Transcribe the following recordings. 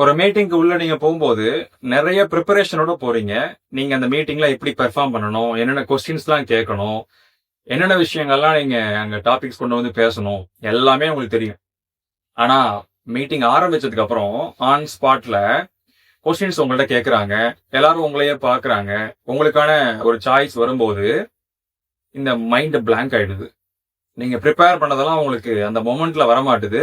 ஒரு மீட்டிங்க்கு உள்ள நீங்க போகும்போது நிறைய ப்ரிப்பரேஷனோட போறீங்க. நீங்க அந்த மீட்டிங்ல எப்படி பெர்ஃபார்ம் பண்ணணும், என்னென்ன கொஸ்டின்ஸ்லாம் கேட்கணும், என்னென்ன விஷயங்கள்லாம் நீங்க அங்க டாபிக்ஸ் கொண்டு வந்து பேசணும், எல்லாமே உங்களுக்கு தெரியும். ஆனா மீட்டிங் ஆரம்பிச்சதுக்கு அப்புறம் ஆன் ஸ்பாட்ல கொஸ்டின்ஸ் உங்கள்ட்ட கேட்கறாங்க. எல்லாரும் உங்களையே பார்க்கறாங்க. உங்களுக்கான ஒரு சாய்ஸ் வரும்போது இந்த மைண்ட் பிளாங்க் ஆயிடுது. நீங்க பிரிப்பேர் பண்ணதெல்லாம் உங்களுக்கு அந்த மொமெண்ட்ல வரமாட்டுது.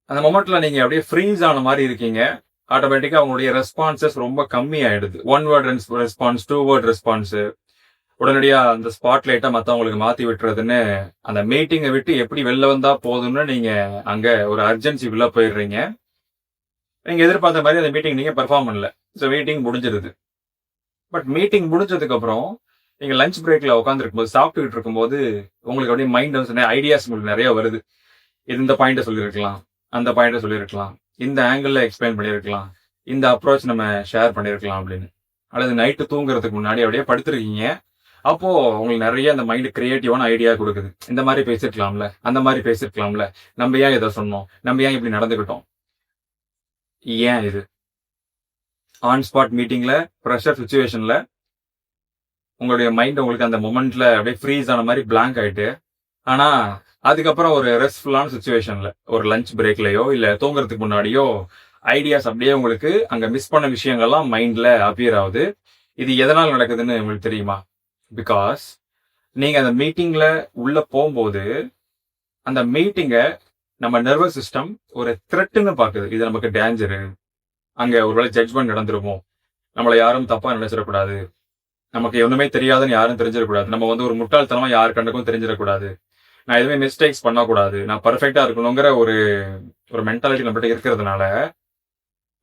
அந்த மொமெண்ட்ல நீங்க அப்படியே ஃப்ரீஸ் ஆன மாரி இருக்கீங்க. ஆட்டோமேட்டிக்கா உங்களுடைய ரெஸ்பான்சஸ் ரொம்ப கம்மி ஆயிடுது. One word response, two word response. உடனடியா அந்த ஸ்பாட்லைட்ட மத்தவங்களுக்கு மாத்தி விட்டுறதுன்னு, அந்த மீட்டிங்க விட்டு எப்படி வெளில வந்தா போதும்னு நீங்க அங்க ஒரு அர்ஜென்சிக்குள்ள போயிடுறீங்க. நீங்க எதிர்பார்த்த மாரி அந்த மீட்டிங் நீங்க பெர்ஃபார்ம் பண்ணல. ஸோ மீட்டிங் முடிஞ்சிருது. பட் மீட்டிங் முடிஞ்சதுக்கு அப்புறம் நீங்க லஞ்ச் பிரேக்ல உட்கார்ந்திருக்கும்போது, சாப்பிட்டுக்கிட்டு இருக்கும்போது உங்களுக்கு அப்படியே மைண்ட் வந்து ஐடியாஸ் உங்களுக்கு நெறைய வருது. இந்த பாயிண்ட்ட சொல்லியிருக்கலாம். அந்த பாயிண்ட்ட சொல்லியிருக்கலாம். இந்த ஆங்கிள்ல எக்ஸ்பிளைன் பண்ணியிருக்கலாம். இந்த அப்ரோச் நம்ம ஷேர் பண்ணியிருக்கலாம் அப்படின்னு. அல்லது நைட்டு தூங்குறதுக்கு முன்னாடி அப்படியே படுத்திருக்கீங்க. அப்போ உங்களுக்கு நெறைய அந்த மைண்ட் கிரியேட்டிவான ஐடியா குடுக்குது. இந்த மாரி பேசியிருக்கலாம்ல, அந்த மாரி பேசியிருக்கலாம்ல, நம்ம ஏன் இத சொன்னோம்? நம்ம ஏன் இப்படி நடந்துக்கிட்டோம்? ஏன் இது? ஆன் ஸ்பாட் மீட்டிங்ல, பிரஷர் சிச்சுவேஷன்ல உங்களுடைய மைண்ட் உங்களுக்கு அந்த மொமெண்ட்ல அப்படியே ஃப்ரீஸ் ஆன மாரி பிளாங்க் ஆயிட்டு, ஆனா அதுக்கப்புறம் ஒரு ரெஸ்ட்ஃபுல்லான சிச்சுவேஷன்ல, ஒரு லஞ்ச் பிரேக்லயோ, இல்ல தூங்குறதுக்கு முன்னாடியோ, ஐடியாஸ் அப்படியே உங்களுக்கு அங்க மிஸ் பண்ண விஷயங்கள்லாம் மைண்ட்ல அப்பியர் ஆவுது. இது எதனால நடக்குதுன்னு உங்களுக்கு தெரியுமா? பிகாஸ் நீங்க அந்த மீட்டிங்ல உள்ள போம்போது, அந்த மீட்டிங்க நம்ம நர்வஸ் சிஸ்டம் ஒரு த்ரெட்ன்னு பாக்குது. இது நமக்கு டேஞ்சரு. அங்க ஒருவேளை ஜட்ஜ்மென்ட் நடந்துருமோ? நம்மள யாரும் தப்பா நினைச்சிடக்கூடாது. நமக்கு ஒண்ணுமே தெரியாதுன்னு யாரும் தெரிஞ்சிடக்கூடாது. நம்ம வந்து ஒரு முட்டாள்தனமா யார் கண்ணுக்கும் தெரிஞ்சிடக்கூடாது. நான் எதுவுமே மிஸ்டேக்ஸ் பண்ணக்கூடாது. நான் பெர்ஃபெக்ட்டா இருக்கணுங்கிற ஒரு ஒரு மென்டாலிட்டி நம்மகிட்ட இருக்கிறதுனால,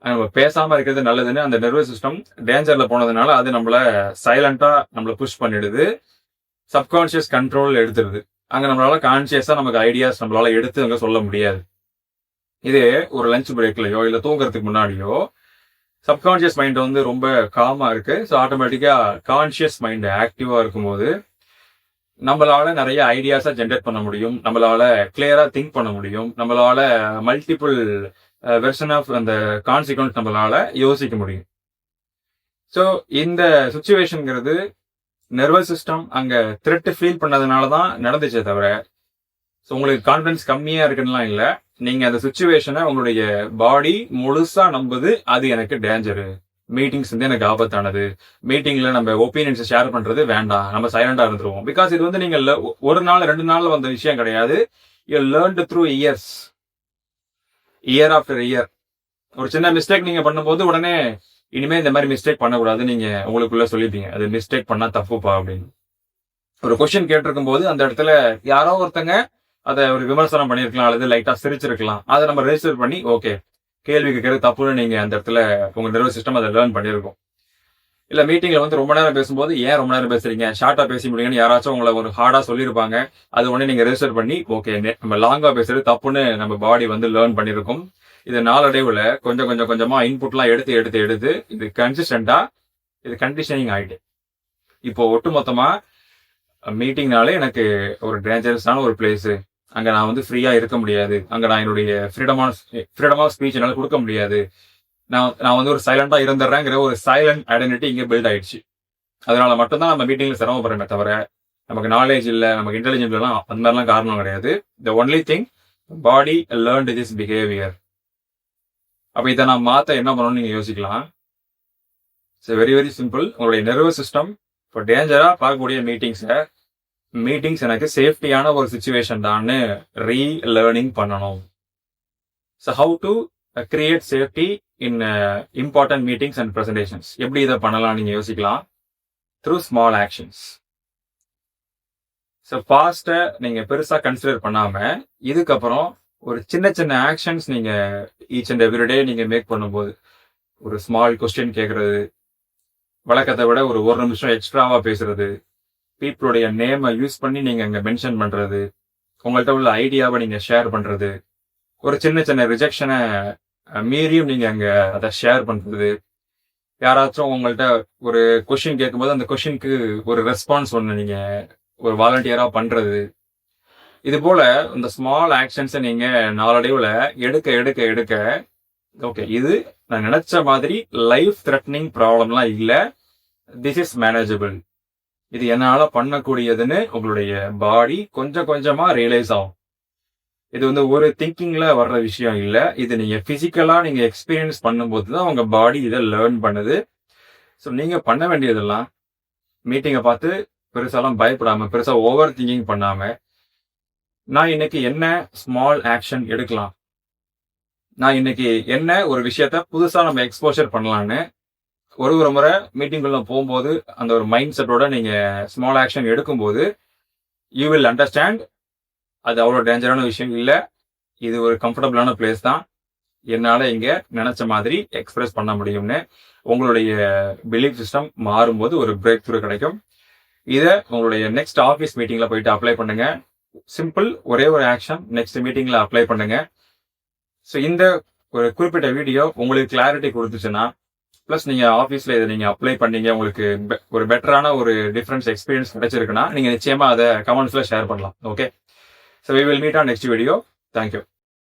நம்ம பேசாம இருக்கிறது நல்லதுன்னு அந்த நர்வஸ் சிஸ்டம் டேஞ்சர்ல போனதுனால, அது நம்மள சைலன்ட்டா நம்மள புஷ் பண்ணிடுது. சப்கான்ஷியஸ் கண்ட்ரோல் எடுத்துருது. அங்க நம்மளால கான்ஷியஸா நமக்கு ஐடியாஸ் நம்மளால எடுத்து அங்க சொல்ல முடியாது. இதே ஒரு லஞ்ச் பிரேக்லயோ, இல்ல தூங்குறதுக்கு முன்னாடியோ, சப்கான்ஷியஸ் மைண்ட் வந்து ரொம்ப காமா இருக்கு. ஸோ ஆட்டோமேட்டிக்கா கான்ஷியஸ் மைண்ட் ஆக்டிவா இருக்கும்போது, நம்மளால நெறைய ஐடியாஸ ஜெனரேட் பண்ண முடியும். நம்மளால கிளியரா திங்க் பண்ண முடியும். நம்மளால மல்டிபிள் வெர்ஷன் ஆஃப் அந்த கான்சிக்வென்ஸ் நம்மளால யோசிக்க முடியும். ஸோ இந்த சிச்சுவேஷன்ங்கிறது நர்வஸ் சிஸ்டம் அங்க த்ரெட் ஃபீல் பண்ணதுனால தான் நடந்துச்சே தவிர, ஸோ உங்களுக்கு கான்ஃபிடன்ஸ் கம்மியா இருக்குன்னுலாம் இல்ல. நீங்க அந்த சிச்சுவேஷன உங்களுடைய பாடி முழுசா நம்புது. அது எனக்கு டேஞ்சரு. மீட்டிங்ஸ் வந்து எனக்கு ஆபத்தானது. மீட்டிங்ல நம்ம ஒப்பீனியன்ஸ் ஷேர் பண்றது வேண்டாம். நம்ம சைலண்டா இருந்துருவோம். பிகாஸ் இது வந்து நீங்க ஒரு நாள், 2 நாள்ல வந்த விஷயம் கிடையாது. You learned through years. Year after year. ஒரு சின்ன மிஸ்டேக் நீங்க பண்ணும்போது உடனே இனிமே இந்த மாதிரி மிஸ்டேக் பண்ணக்கூடாது நீங்க உங்களுக்குள்ள சொல்லிப்பீங்க. அது மிஸ்டேக் பண்ணா தப்புப்பா அப்படின்னு. ஒரு கொஸ்டின் கேட்டிருக்கும் போது அந்த இடத்துல யாரோ ஒருத்தங்க அதை ஒரு விமர்சனம் பண்ணிருக்கலாம் அல்லது லைட்டா சிரிச்சிருக்கலாம். அதை நம்ம ரெஜிஸ்டர் பண்ணி ஓகே கேள்வி கேட்கறது தப்புன்னு நீங்க அந்த இடத்துல உங்க நர்வஸ் சிஸ்டம் அதை லேர்ன் பண்ணிருக்கும். இல்ல மீட்டிங்ல வந்து ரொம்ப நேரம் பேசும்போது ஏன் ரொம்ப நேரம் பேசுறீங்க, ஷார்ட்டா பேசி முடியுங்கன்னு யாராச்சும் உங்களை ஒரு ஹார்டா சொல்லியிருப்பாங்க. அது உடனே நீங்க ரெஜிஸ்டர் பண்ணி ஓகே நம்ம லாங்கா பேசுறது தப்புன்னு நம்ம பாடி வந்து லேர்ன் பண்ணிருக்கும். இது நாளடைவுல கொஞ்சமா இன்புட்லாம் எடுத்து இது கன்சிஸ்டன்டா இது கண்டிஷனிங் ஆயிட்டு இப்போ ஒட்டுமொத்தமா மீட்டிங்னாலே எனக்கு ஒரு டேஞ்சரஸான ஒரு பிளேஸ். அங்க நான் வந்து ஃப்ரீயா இருக்க முடியாது. அங்க நான் என்னுடைய ஃப்ரீடம் ஆஃப் ஸ்பீச் என்னால கொடுக்க முடியாது. நான் வந்து ஒரு சைலண்டா இருந்துடுறேங்கிற ஒரு சைலண்ட் ஐடென்டிட்டி இங்க பில்ட் ஆயிடுச்சு. அதனால மட்டும்தான் நம்ம மீட்டிங்ல சிரமப்படுறோமே தவிர நமக்கு நாலேஜ் இல்ல, நமக்கு இன்டெலிஜென்ஸ் எல்லாம் அந்த மாதிரிலாம் காரணம் கிடையாது. The only thing body learned this behaviour. அப்ப இதை நான் மாத்த என்ன பண்ணணும்னு நீங்க யோசிக்கலாம். Very very simple. உங்களுடைய நர்வஸ் சிஸ்டம் இப்போ டேஞ்சரா பார்க்கக்கூடிய மீட்டிங்ஸ் எனக்கு சேஃப்டியான ஒரு சிச்சுவேஷன் தான்னு ரீலேர்னிங் பண்ணணும். So how to create safety in important meetings and presentations. எப்படி இதை பண்ணலாம் நீங்க யோசிக்கலாம். Through small actions. ஸோ பாஸ்ட்டை நீங்க பெருசா கன்சிடர் பண்ணாம இதுக்கப்புறம் ஒரு சின்ன ஆக்ஷன்ஸ் நீங்க ஈச் அண்ட் எவ்ரி டே நீங்க மேக் பண்ணும்போது, ஒரு ஸ்மால் கொஸ்டின் கேட்கறது, வழக்கத்தை விட ஒரு நிமிஷம் எக்ஸ்ட்ராவா பேசுறது, பீப்புளுடைய நேமை யூஸ் பண்ணி நீங்க அங்க மென்ஷன் பண்றது, உங்கள்கிட்ட உள்ள ஐடியாவை நீங்க ஷேர் பண்றது, ஒரு சின்ன ரிஜெக்ஷனை மீறியும் நீங்க அங்க அதை ஷேர் பண்றது, யாராச்சும் உங்கள்கிட்ட ஒரு கொஸ்டின் கேட்கும்போது அந்த கொஸ்டினுக்கு ஒரு ரெஸ்பான்ஸ் ஒன்று நீங்க ஒரு வாலண்டியரா பண்றது, இது போல இந்த ஸ்மால் ஆக்ஷன்ஸை நீங்க நாளடைவுல எடுக்க ஓகே, இது நான் நினைச்ச மாதிரி லைஃப் த்ரெட்னிங் ப்ராப்ளம்லாம் இல்ல. This is manageable. இது என்னால பண்ணக்கூடியதுன்னு உங்களுடைய பாடி கொஞ்சம் கொஞ்சமா ரியலைஸ் ஆகும். இது வந்து ஒரு திங்கிங்ல வர்ற விஷயம் இல்ல. இது நீங்க பிசிக்கலா நீங்க எக்ஸ்பீரியன்ஸ் பண்ணும்போது தான் உங்க பாடி இதை லேர்ன் பண்ணுது. ஸோ நீங்க பண்ண வேண்டியதெல்லாம் மீட்டிங்கை பார்த்து பெருசாலாம் பயப்படாம, பெருசா ஓவர் திங்கிங் பண்ணாம, நான் இன்னைக்கு என்ன ஸ்மால் ஆக்ஷன் எடுக்கலாம், நான் இன்னைக்கு என்ன ஒரு விஷயத்த புதுசா நம்ம எக்ஸ்போஷர் பண்ணலான்னு ஒரு முறை மீட்டிங்குள்ள போகும்போது அந்த ஒரு மைண்ட் செட்டோட நீங்க ஸ்மால் ஆக்ஷன் எடுக்கும்போது யூ வில் அண்டர்ஸ்டாண்ட் அது அவ்வளோ டேஞ்சரான விஷயம் இல்லை. இது ஒரு கம்ஃபர்டபுளான பிளேஸ் தான். என்னால இங்க நினைச்ச மாதிரி எக்ஸ்பிரஸ் பண்ண முடியும்னு உங்களுடைய பிலீஃப் சிஸ்டம் மாறும்போது ஒரு பிரேக் த்ரூ கிடைக்கும். இதை உங்களுடைய நெக்ஸ்ட் ஆஃபீஸ் மீட்டிங்ல போயிட்டு அப்ளை பண்ணுங்க. சிம்பிள், ஒரே ஒரு ஆக்ஷன் நெக்ஸ்ட் மீட்டிங்ல அப்ளை பண்ணுங்க. ஸோ இந்த ஒரு குறிப்பிட்ட வீடியோ உங்களுக்கு கிளாரிட்டி கொடுத்துச்சுன்னா, ப்ளஸ் நீங்க ஆஃபீஸ்ல இதை நீங்க அப்ளை பண்ணீங்க, உங்களுக்கு ஒரு பெட்டரான ஒரு டிஃபரன்ஸ் எக்ஸ்பீரியன்ஸ் கிடைச்சிருக்குன்னா நீங்க நிச்சயமா அதை கமெண்ட்ஸ்ல ஷேர் பண்ணலாம். Okay, so we will meet on next video. Thank you.